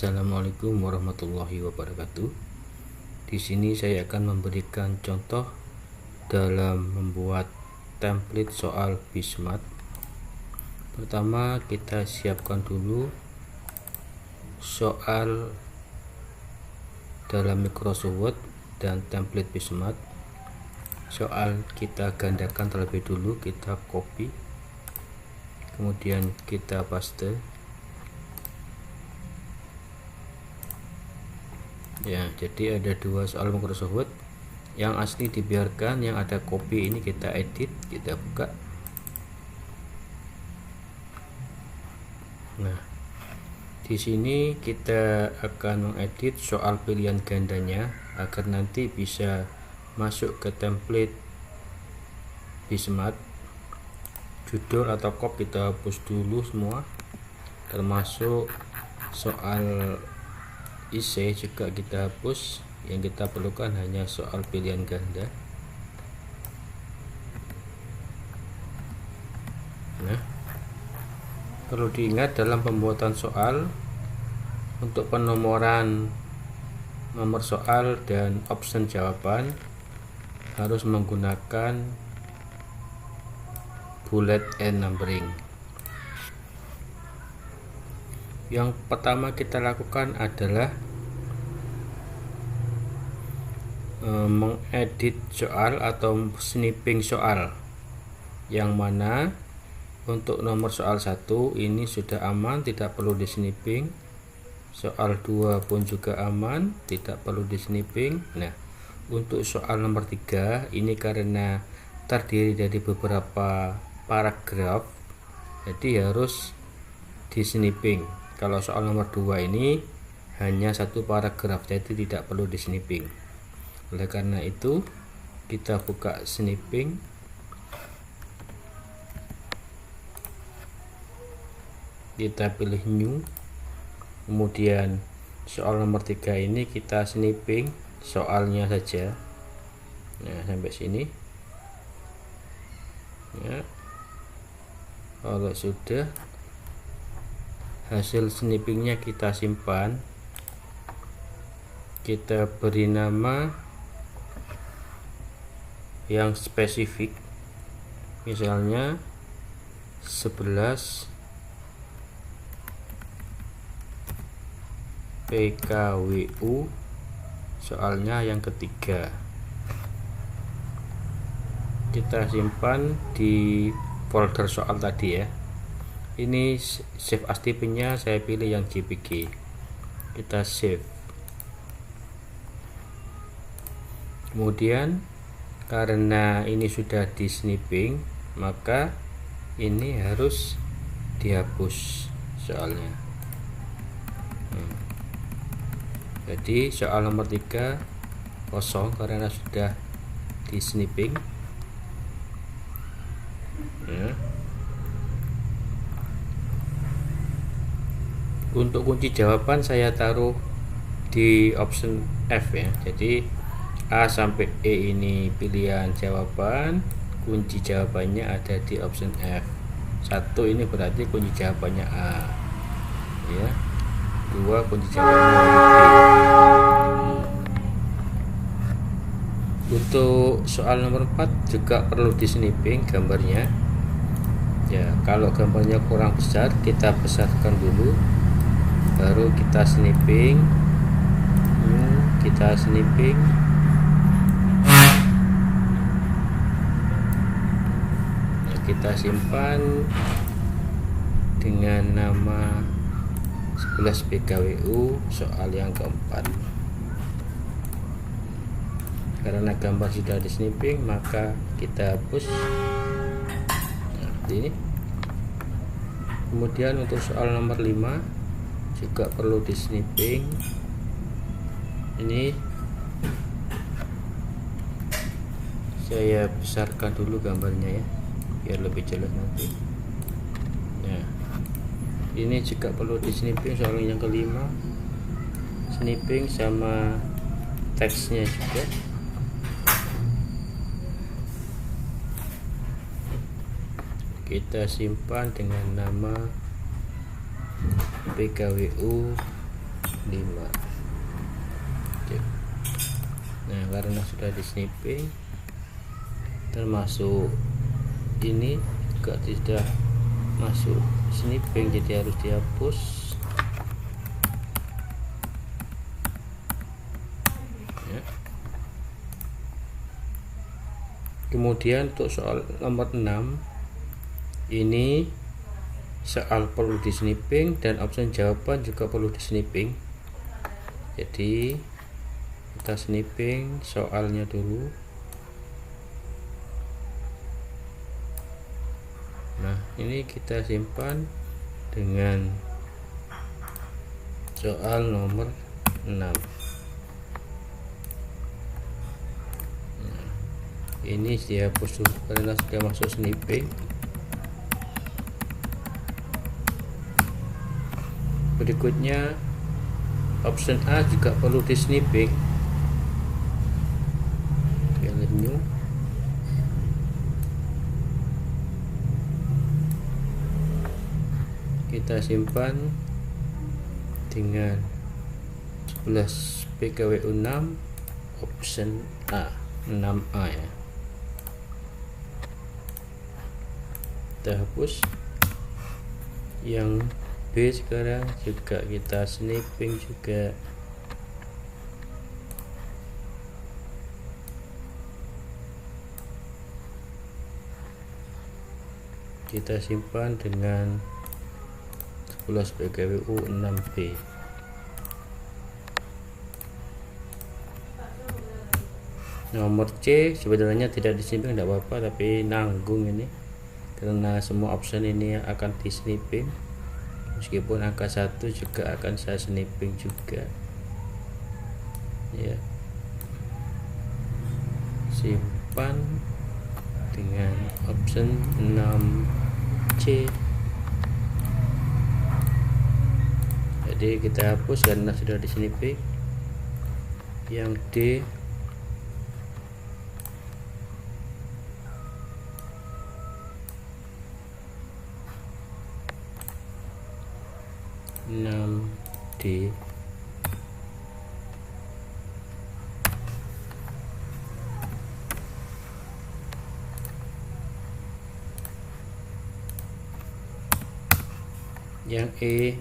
Assalamualaikum warahmatullahi wabarakatuh. Di sini saya akan memberikan contoh dalam membuat template soal Bismart. Pertama, kita siapkan dulu soal dalam Microsoft Word dan template Bismart. Soal kita gandakan terlebih dulu, kita copy, kemudian kita paste. Ya, jadi ada dua soal Microsoft Word. Yang asli dibiarkan, yang ada copy ini kita edit, kita buka. Nah, di sini kita akan mengedit soal pilihan gandanya agar nanti bisa masuk ke template Bismart. Judul atau kop kita hapus dulu semua, termasuk soal IC juga kita hapus. Yang kita perlukan hanya soal pilihan ganda. Nah, perlu diingat dalam pembuatan soal, untuk penomoran nomor soal dan option jawaban harus menggunakan bullet and numbering. Yang pertama kita lakukan adalah mengedit soal atau snipping soal, yang mana untuk nomor soal 1 ini sudah aman, tidak perlu di snipping. Soal 2 pun juga aman, tidak perlu di snipping. Nah, untuk soal nomor 3 ini karena terdiri dari beberapa paragraf, jadi harus di snipping. Kalau soal nomor 2 ini hanya satu paragraf, jadi tidak perlu di snipping. Oleh karena itu kita buka snipping, kita pilih new, kemudian soal nomor 3 ini kita snipping soalnya saja. Nah, sampai sini ya. Kalau sudah, hasil snippingnya kita simpan, kita beri nama yang spesifik, misalnya 11 PKWU soalnya yang ketiga. Kita simpan di folder soal tadi ya. Ini save as TP-nya saya pilih yang JPG, kita save. Kemudian karena ini sudah di snipping, maka ini harus dihapus soalnya. Jadi soal nomor 3 kosong karena sudah di snipping ya. Untuk kunci jawaban saya taruh di option F ya. Jadi A sampai E ini pilihan jawaban, kunci jawabannya ada di option F. 1 ini berarti kunci jawabannya A ya. 2 kunci jawabannya B. Untuk soal nomor 4 juga perlu di snipping gambarnya ya. Kalau gambarnya kurang besar, kita besarkan dulu, baru kita snipping. Kita snipping. Kita simpan dengan nama 11 PKWU soal yang keempat. Karena gambar sudah di snipping, maka kita hapus. Nah, ini. Kemudian untuk soal nomor 5 juga perlu di snipping. Ini saya besarkan dulu gambarnya ya, biar lebih jelas nanti. Nah, ini juga perlu di snipping soal yang kelima, snipping sama teksnya juga. Kita simpan dengan nama PKWU karena sudah di snipping, termasuk ini juga tidak masuk snipping, jadi harus dihapus. Ya. Kemudian untuk soal nomor 6 ini soal perlu di snipping dan option jawaban juga perlu di snipping. Jadi kita snipping soalnya dulu. Nah, ini kita simpan dengan soal nomor 6. Nah, ini dihapus dulu karena sudah masuk snipping. Berikutnya option A juga perlu di snipping. Pilih new. Kita simpan dengan 11 PKWU 6 option A, 6A ya. Kita hapus. Yang B sekarang juga kita snipping juga. Kita simpan dengan 11 PKWU 6B. Nomor C sebenarnya tidak disnipping, tidak apa-apa, tapi nanggung ini karena semua option ini akan di snipping. Meskipun angka 1 juga akan saya snipping juga ya. Simpan dengan option 6C. Jadi kita hapus karena sudah di snipping. Yang D D. Yang E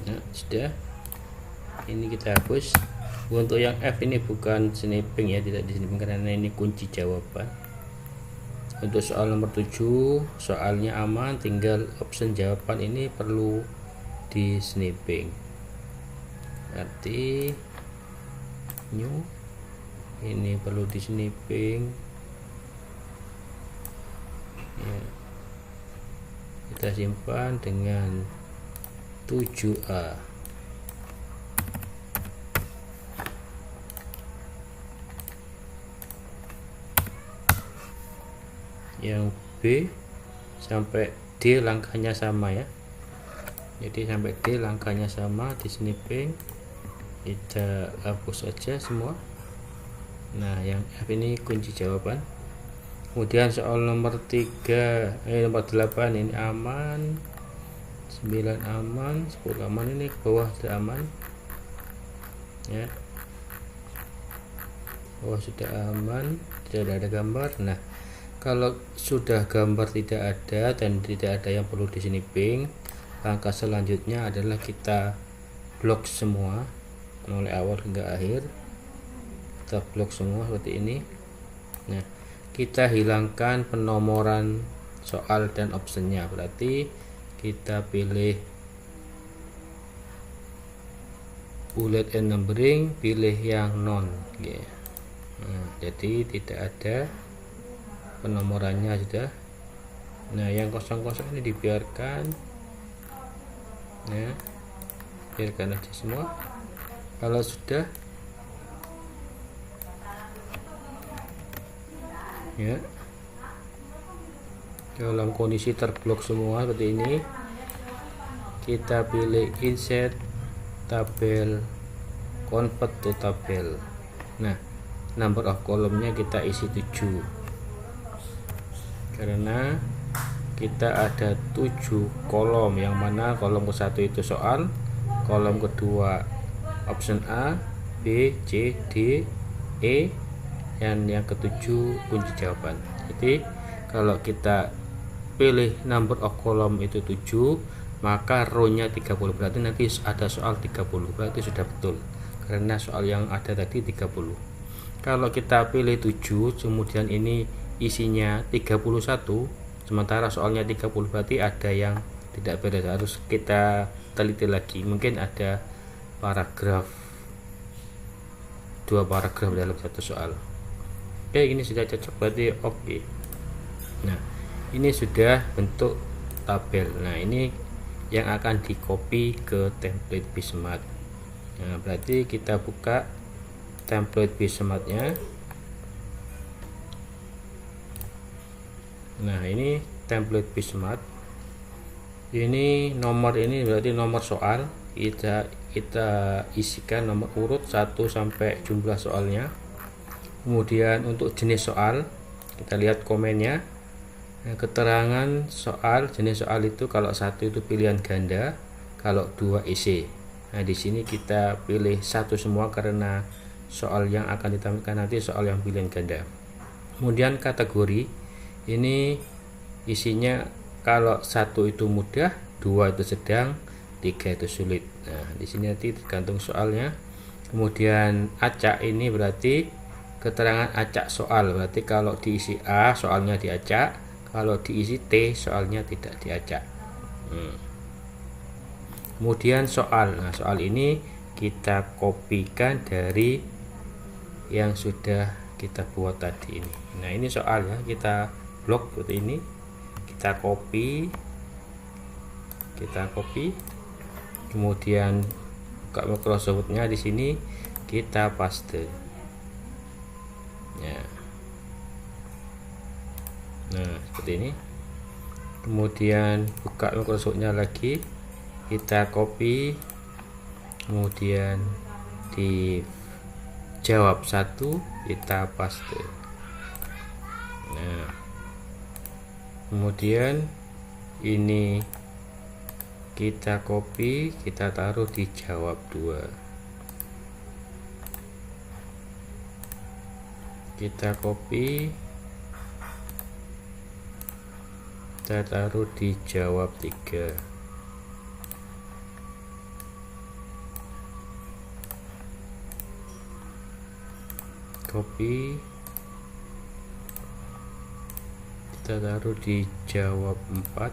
nah, sudah. Ini kita hapus. Untuk yang F ini bukan snipping ya, tidak di snipping karena ini kunci jawaban. Untuk soal nomor 7 soalnya aman, tinggal option jawaban ini perlu di snipping. Berarti new ini perlu di snipping ya. Kita simpan dengan 7A. Yang B sampai D langkahnya sama ya, jadi sampai D langkahnya sama di snipping. Kita hapus saja semua. Nah, yang F ini kunci jawaban. Kemudian soal nomor 8 ini aman, 9 aman, 10 aman, ini ke bawah sudah aman ya, bawah sudah aman, tidak ada gambar. Nah, kalau sudah gambar tidak ada dan tidak ada yang perlu di snipping, langkah selanjutnya adalah kita blok semua mulai awal hingga akhir. Kita blok semua seperti ini. Nah, kita hilangkan penomoran soal dan optionnya, berarti kita pilih bullet and numbering, pilih yang non ya. Nah, jadi tidak ada penomorannya sudah. Nah, yang kosong-kosong ini dibiarkan ya, biarkan aja semua. Kalau sudah ya, dalam kondisi terblok semua seperti ini, kita pilih insert tabel, convert to tabel. Nah, number of kolomnya kita isi 7 karena kita ada 7 kolom, yang mana kolom ke-1 itu soal, kolom kedua option A, B, C, D, E, dan yang ke-7 kunci jawaban. Jadi kalau kita pilih number of kolom itu 7, maka row-nya 30, berarti nanti ada soal 30, berarti sudah betul karena soal yang ada tadi 30. Kalau kita pilih 7 kemudian ini isinya 31 sementara soalnya 30, berarti ada yang tidak beres, harus kita teliti lagi, mungkin ada paragraf, 2 paragraf dalam satu soal. Oke, ini sudah cocok, berarti oke. Nah, ini sudah bentuk tabel. Nah, ini yang akan di copy ke template Bismart. Nah, berarti kita buka template Bismartnya. Nah, ini template Bismart. Ini nomor, ini berarti nomor soal. Kita isikan nomor urut 1 sampai jumlah soalnya. Kemudian untuk jenis soal kita lihat komennya. Nah, keterangan soal, jenis soal itu kalau 1 itu pilihan ganda, kalau 2 isi. Nah, di sini kita pilih 1 semua karena soal yang akan ditampilkan nanti soal yang pilihan ganda. Kemudian kategori ini isinya kalau 1 itu mudah, 2 itu sedang, 3 itu sulit. Nah, di sini nanti tergantung soalnya. Kemudian acak ini berarti keterangan acak soal, berarti kalau diisi A soalnya diacak, kalau diisi T soalnya tidak diacak. Kemudian soal, nah soal ini kita kopikan dari yang sudah kita buat tadi ini. Nah, ini soal ya, kita blok seperti ini, kita copy, kemudian buka Microsoft-nya, di sini kita paste. Ya. Nah, seperti ini. Kemudian buka Microsoft-nya lagi, kita copy, kemudian dijawab 1 kita paste. Nah, kemudian ini kita copy, kita taruh di jawab 2. Kita copy, kita taruh di jawab 3. Copy, kita taruh di jawab 4.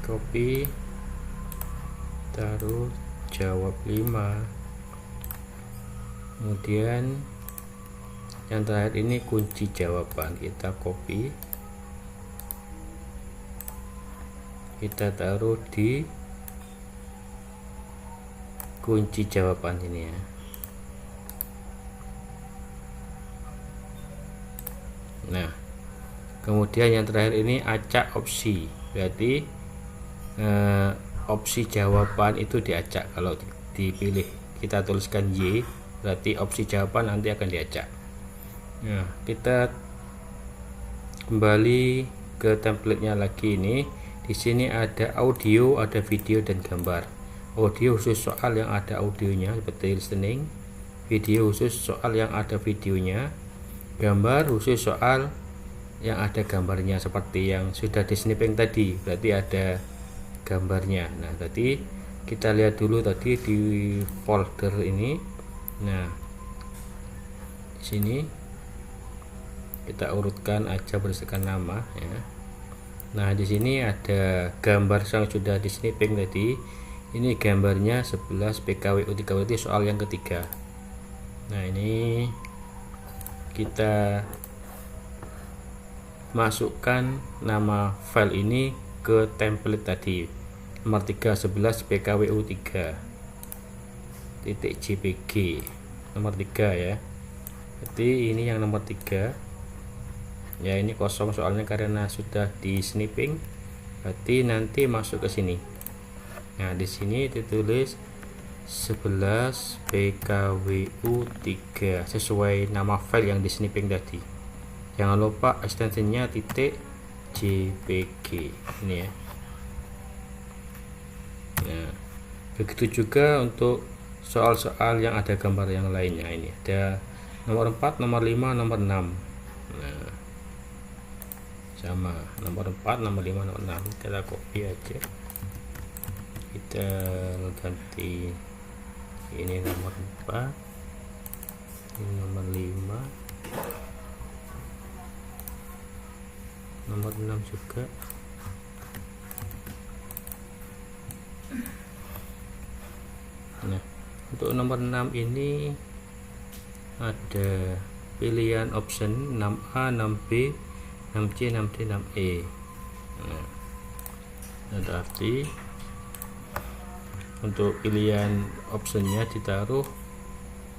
Copy, taruh jawab 5. Kemudian yang terakhir ini kunci jawaban, kita copy, kita taruh di kunci jawaban ini ya. Nah, kemudian yang terakhir ini acak opsi, berarti opsi jawaban itu diacak. Kalau dipilih kita tuliskan Y, berarti opsi jawaban nanti akan diacak. Nah, kita kembali ke template-nya lagi. Ini di sini ada audio, ada video dan gambar. Audio khusus soal yang ada audionya seperti listening, video khusus soal yang ada videonya, gambar khusus soal yang ada gambarnya seperti yang sudah di snipping tadi, berarti ada gambarnya. Nah, tadi kita lihat dulu tadi di folder ini. Nah, di sini kita urutkan aja berdasarkan nama ya. Nah, di sini ada gambar yang sudah di snipping tadi. Ini gambarnya 11 PKWU 3, berarti soal yang ketiga. Nah, ini kita masukkan nama file ini ke template tadi, nomor 3 11 PKWU 3 .jpg nomor 3 ya. Jadi ini yang nomor 3 ya, ini kosong soalnya karena sudah di snipping, berarti nanti masuk ke sini. Nah, di sini ditulis 11 PKWU3 sesuai nama file yang di snipping tadi. Jangan lupa ekstensinya .jpg ini ya. Nah, begitu juga untuk soal-soal yang ada gambar yang lainnya. Ini ada nomor 4, nomor 5, nomor 6. Nah, sama nomor 4, nomor 5, nomor 6 kita copy aja, kita ganti ini nomor 4, ini nomor 5, nomor 6 juga. Nah, untuk nomor 6 ini ada pilihan option 6A, 6B, 6C, 6D, 6E. Nah, berarti untuk pilihan optionnya ditaruh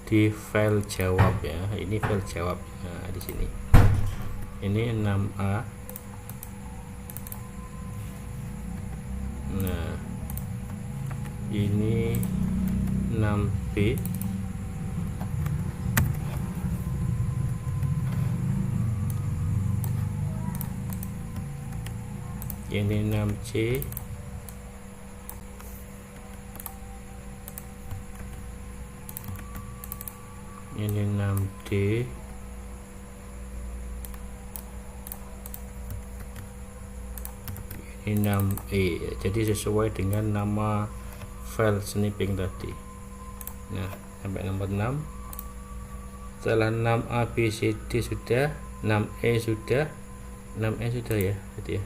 di file jawab ya. Ini file jawab. Nah, di sini ini 6A. Nah, ini 6B, ini 6C, ini 6D, ini 6E. Jadi sesuai dengan nama file snipping tadi. Nah, sampai nomor 6. Setelah 6A, B, C, D sudah, 6E sudah, 6E sudah ya, berarti ya.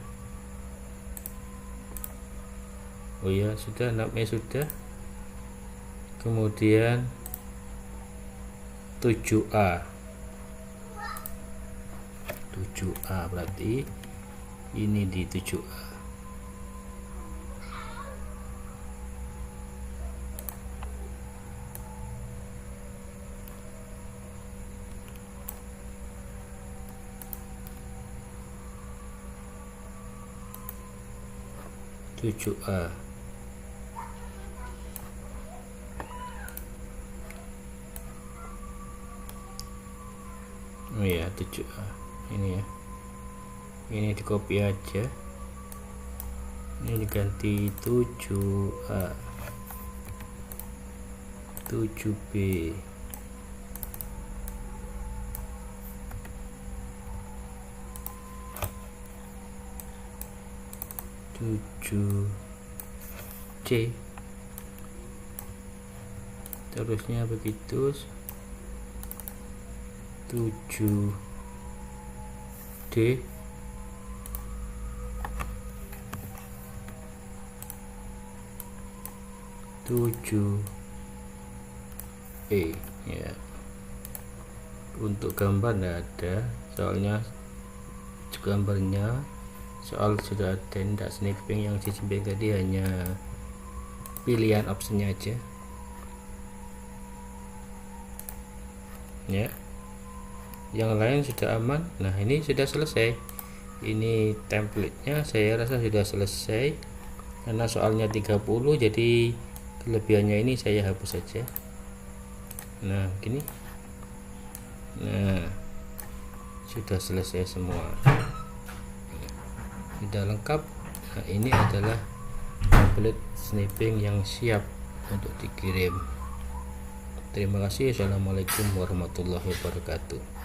Oh ya, sudah, 6E sudah. Kemudian 7A. 7A berarti ini di 7A. Oh ya, 7A ini ya. Ini di copy aja, ini diganti 7A, 7B, 7C, terusnya begitu, 7D, 7E ya. Untuk gambar tidak ada, soalnya gambarnya soal sudah ada, tidak snipping. Yang snipping tadi hanya pilihan optionnya aja ya. Yang lain sudah aman. Nah, ini sudah selesai. Ini templatenya saya rasa sudah selesai, karena soalnya 30, jadi kelebihannya ini saya hapus saja. Nah, gini. Nah, sudah selesai semua, sudah lengkap. Nah, ini adalah template snipping yang siap untuk dikirim. Terima kasih. Assalamualaikum warahmatullahi wabarakatuh.